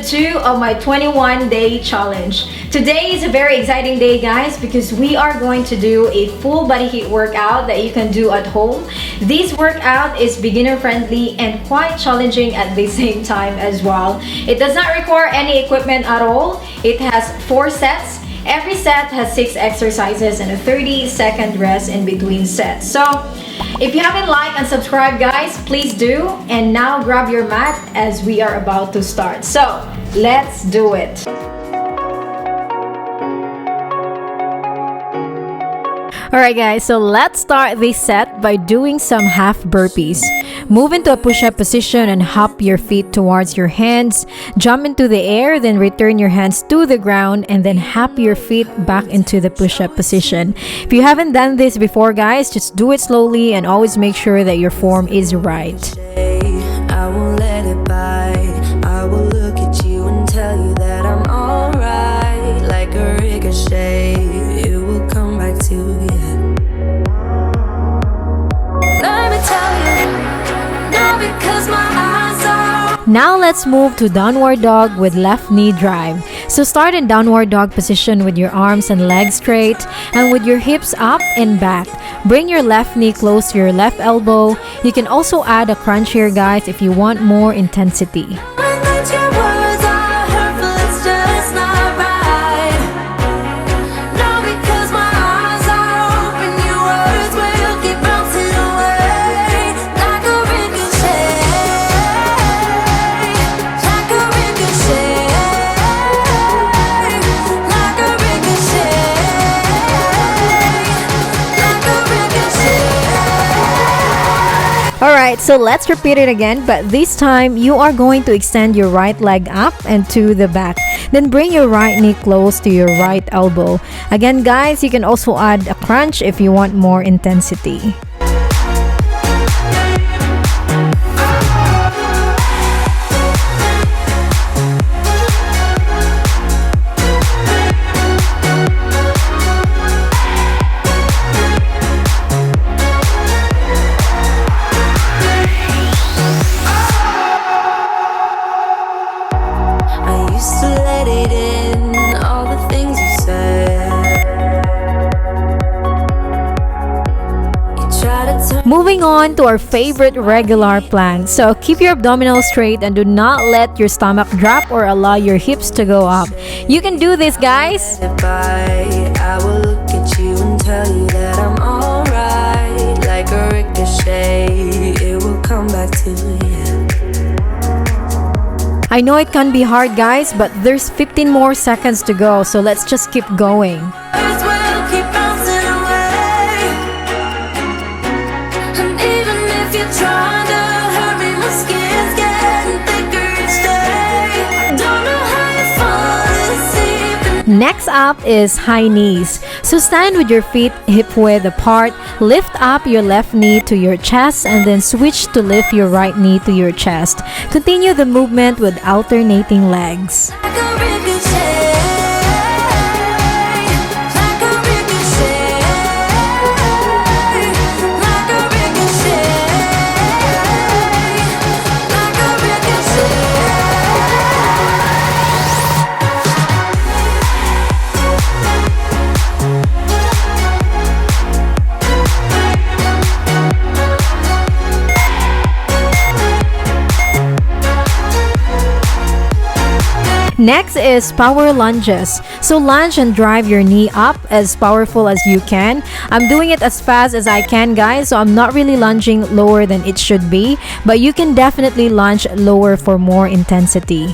2 of my 21-day challenge. Today is a very exciting day, guys, because we are going to do a full body heat workout that you can do at home. This workout is beginner friendly and quite challenging at the same time as well. It does not require any equipment at all. It has 4 sets. Every set has 6 exercises and a 30-second rest in between sets. So if you haven't liked and subscribed, guys, please do. And now grab your mat as we are about to start. So let's do it. Alright guys, so let's start this set by doing some half burpees. Move into a push-up position and hop your feet towards your hands. Jump into the air, then return your hands to the ground and then hop your feet back into the push-up position. If you haven't done this before, guys, just do it slowly and always make sure that your form is right. I won't let it bite. I will look at you and tell you that I'm alright. Like a ricochet, it will come back to you. Now let's move to downward dog with left knee drive. So start in downward dog position with your arms and legs straight and with your hips up and back. Bring your left knee close to your left elbow. You can also add a crunch here, guys, if you want more intensity. Alright, so let's repeat it again, but this time you are going to extend your right leg up and to the back. Then bring your right knee close to your right elbow. Again, guys, you can also add a crunch if you want more intensity. Moving on to our favorite regular plank. So keep your abdominals straight and do not let your stomach drop or allow your hips to go up. You can do this, guys. I will look at you and tell you that I'm alright. Like a ricochet, it will come back to you. I know it can be hard, guys, but there's 15 more seconds to go, so let's just keep going. Next up is high knees. So stand with your feet hip width apart, lift up your left knee to your chest and then switch to lift your right knee to your chest. Continue the movement with alternating legs. Next is power lunges. So lunge and drive your knee up as powerful as you can. I'm doing it as fast as I can, guys, so I'm not really lunging lower than it should be, but you can definitely lunge lower for more intensity.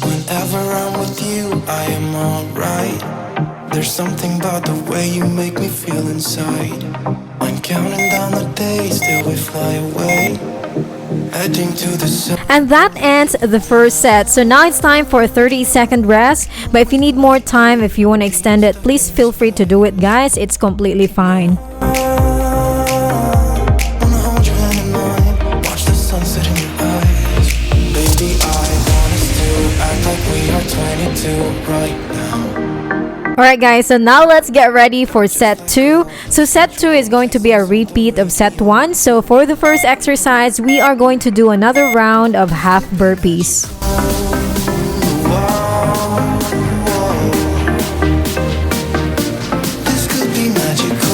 Whenever I'm with you, I am alright. There's something about the way you make me feel inside. I'm counting down the days till we fly away, heading to the sun. And that ends the first set. So now it's time for a 30-second rest. But if you need more time, if you want to extend it, please feel free to do it, guys. It's completely fine. Wanna hold your hand in mine, watch the sunset in your eyes. Baby, I want us to act like we are are 22 right now. Alright guys, so now let's get ready for set 2. So set 2 is going to be a repeat of set 1. So for the first exercise, we are going to do another round of half burpees. This could be magical.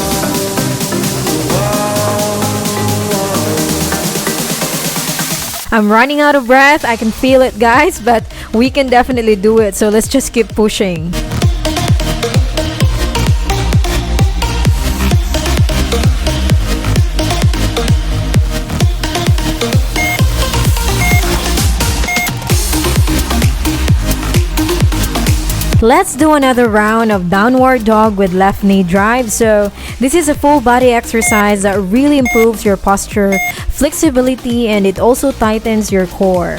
I'm running out of breath, I can feel it guys, but we can definitely do it. So let's just keep pushing. Let's do another round of downward dog with left knee drive. So this is a full body exercise that really improves your posture, flexibility, and it also tightens your core.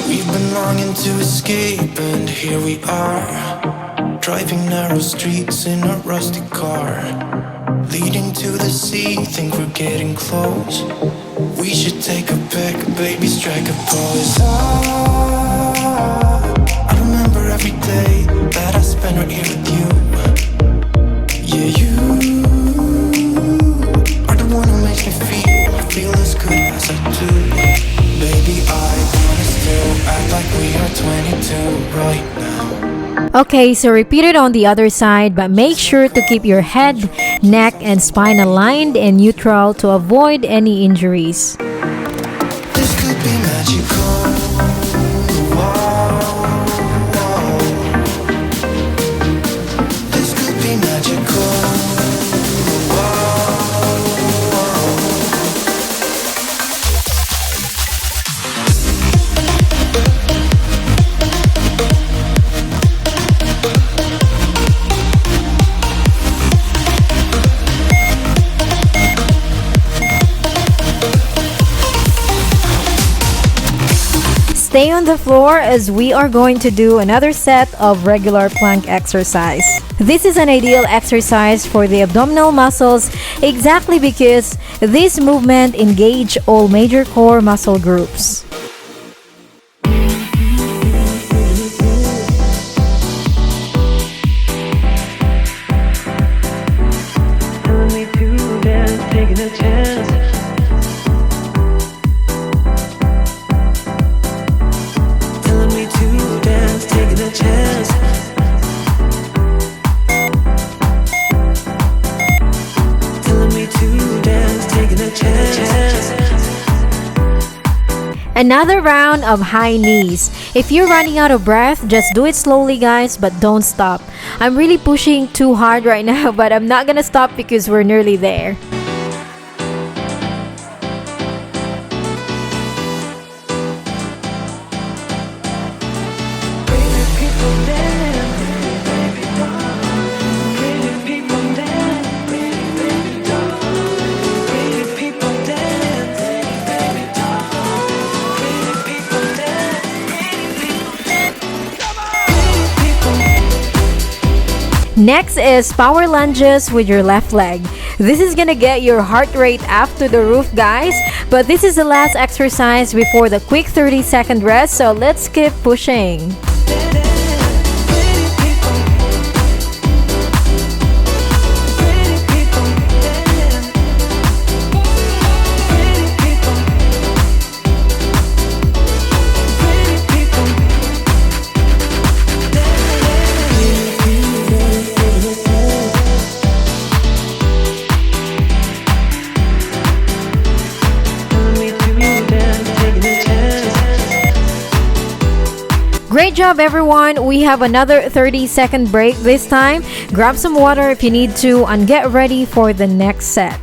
We've been longing to escape, and here we are, driving narrow streets in a rusty car, leading to the sea. Think we're getting close. We should take a pic, baby, strike a pose. I remember every day that I spent right here with you. Yeah, you are the one who makes me feel as good as I do. Baby, I wanna still act like we are 22 right now. Okay, so repeat it on the other side, but make sure to keep your head, neck, and spine aligned and neutral to avoid any injuries. This could be magical. This could be magical. Stay on the floor as we are going to do another set of regular plank exercise. This is an ideal exercise for the abdominal muscles exactly because this movement engage all major core muscle groups. Another round of high knees. If you're running out of breath, just do it slowly guys, but don't stop. I'm really pushing too hard right now, but I'm not gonna stop because we're nearly there. Next is power lunges with your left leg. This is gonna get your heart rate up to the roof guys, but this is the last exercise before the quick 30-second rest, so let's keep pushing. Great job everyone! We have another 30-second break this time. Grab some water if you need to and get ready for the next set.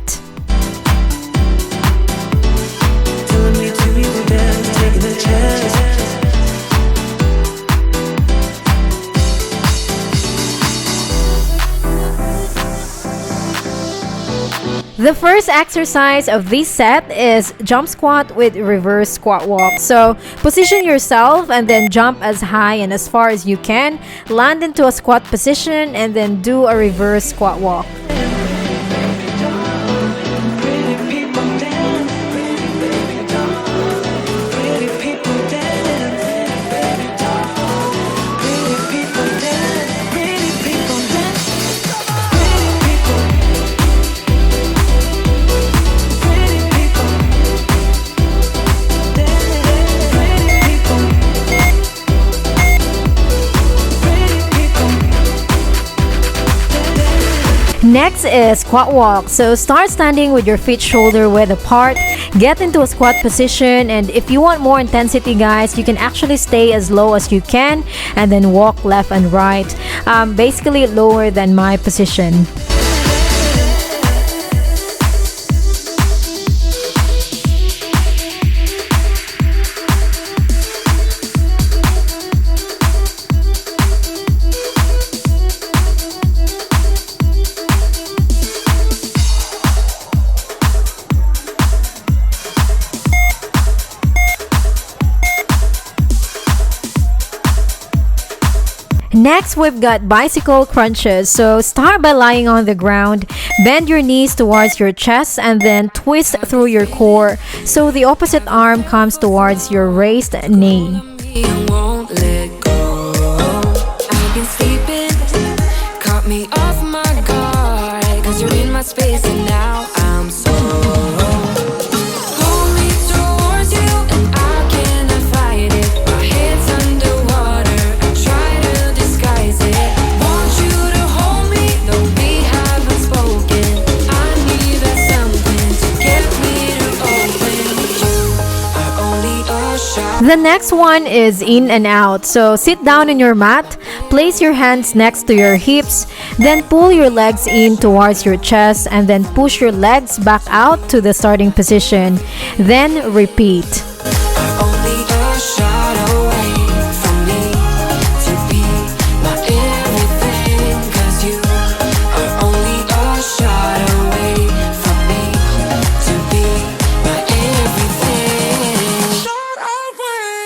The first exercise of this set is jump squat with reverse squat walk. So position yourself and then jump as high and as far as you can. Land into a squat position and then do a reverse squat walk. Next is squat walk. So start standing with your feet shoulder width apart. Get into a squat position, and if you want more intensity, guys, you can actually stay as low as you can and then walk left and right, basically lower than my position. Next, we've got bicycle crunches. So start by lying on the ground, bend your knees towards your chest, and then twist through your core so the opposite arm comes towards your raised knee. You won't let go. I've been sleeping, caught me off my guard, 'cause you're in my space and now I'm so. Pull me towards you and I cannot fight it. My head's underwater, I try to disguise it. Want you to hold me, though we haven't spoken. I need that something to get me to open. You are only a shot. The next one is in and out. So sit down on your mat, place your hands next to your hips, then pull your legs in towards your chest, and then push your legs back out to the starting position. Then repeat. Only a shot away from me to be my everything, 'cause you are only a shot away from me to be my everything. Shot away.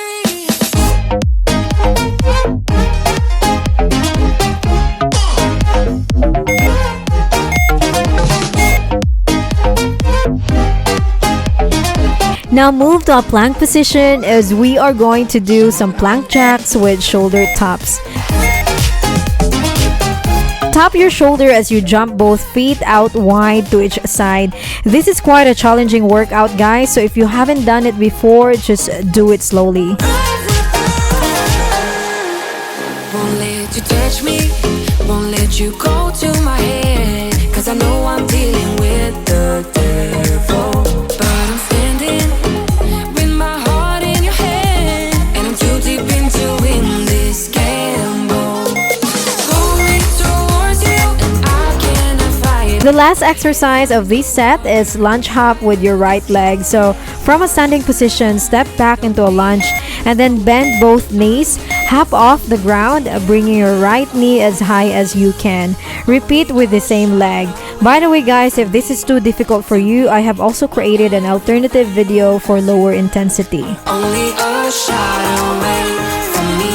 Now move to a plank position as we are going to do some plank jacks with shoulder taps. Tap your shoulder as you jump both feet out wide to each side. This is quite a challenging workout, guys, so if you haven't done it before, just do it slowly. Won't let you touch me, won't let you go to my head, 'cause I know I'm dealing with the devil. But I'm standing with my heart in your hand, and I'm too deep into in this gamble. Pull me towards you and I cannot fight. The last exercise of this set is lunge hop with your right leg. So from a standing position, step back into a lunge and then bend both knees. Hop off the ground, bringing your right knee as high as you can. Repeat with the same leg. By the way, guys, if this is too difficult for you, I have also created an alternative video for lower intensity. Only a shot away from me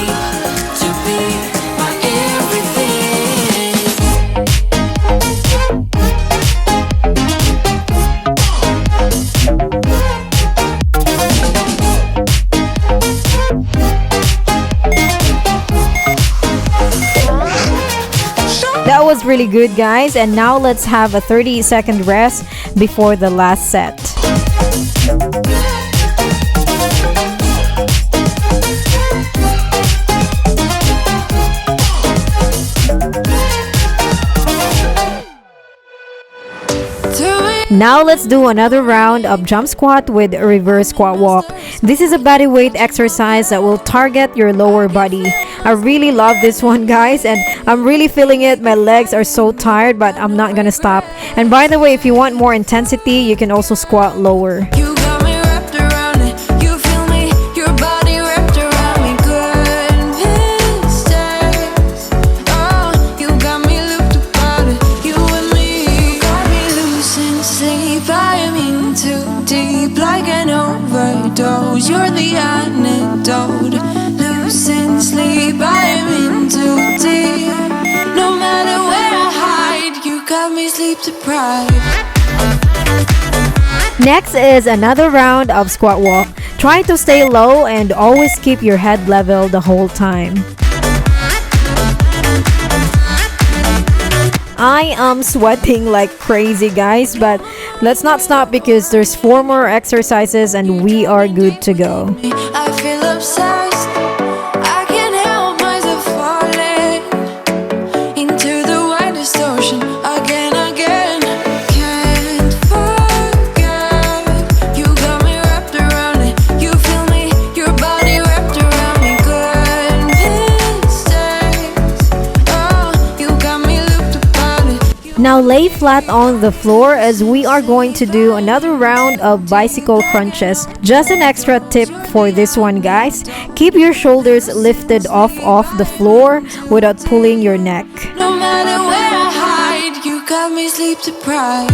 to be my everything. That was really good, guys, and now let's have a 30-second rest before the last set. Now let's do another round of jump squat with reverse squat walk. This is a body weight exercise that will target your lower body. I really love this one, guys, and I'm really feeling it. My legs are so tired, but I'm not gonna stop. And by the way, if you want more intensity, you can also squat lower. You got me wrapped around it. You feel me? Your body wrapped around me. Good mistake. Oh, you got me looped about it. You and me. You got me losing sleep. I am in too deep, like an overdose. You're the antidote. Losing sleep. I am in too deep. No matter where I hide, you got me sleep deprived. Next is another round of squat walk. Try to stay low and always keep your head level the whole time. I am sweating like crazy, guys, but let's not stop because there's 4 more exercises and we are good to go. I feel obsessed. I can't help myself falling into the wide distortion again. lay flat on the floor as we are going to do another round of bicycle crunches. Just an extra tip for this one, guys. Keep your shoulders lifted off the floor without pulling your neck. No matter where I hide, you got me sleep deprived.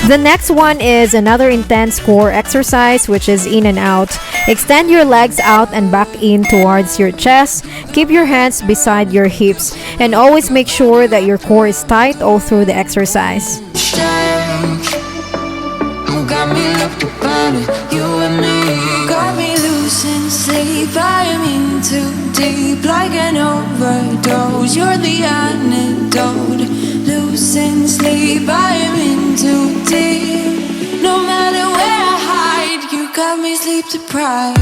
The next one is another intense core exercise, which is in and out. Extend your legs out and back in towards your chest. Keep your hands beside your hips and always make sure that your core is tight all through the exercise. Got me looked upon it, you and me. Got me losing sleep, I am in too deep, like an overdose. You're the antidote. Losing sleep, I am in too deep. No matter where I hide, you got me sleep deprived.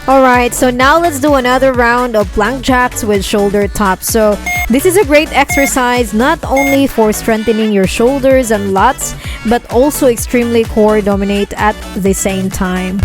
Alright, so now let's do another round of plank jacks with shoulder taps. So this is a great exercise not only for strengthening your shoulders and lats, but also extremely core dominate at the same time.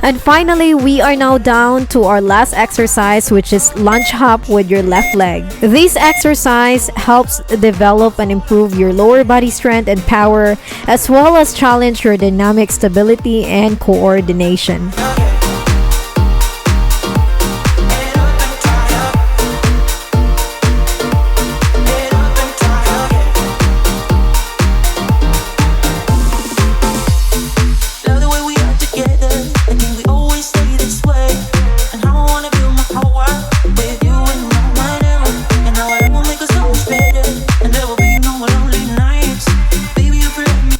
And finally, we are now down to our last exercise, which is lunge hop with your left leg. This exercise helps develop and improve your lower body strength and power, as well as challenge your dynamic stability and coordination.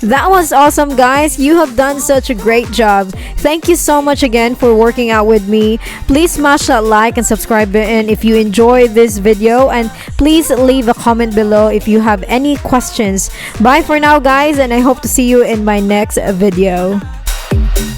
That was awesome, guys. You have done such a great job. Thank you so much again for working out with me. Please smash that like and subscribe button if you enjoyed this video, and please leave a comment below if you have any questions. Bye for now, guys, and I hope to see you in my next video.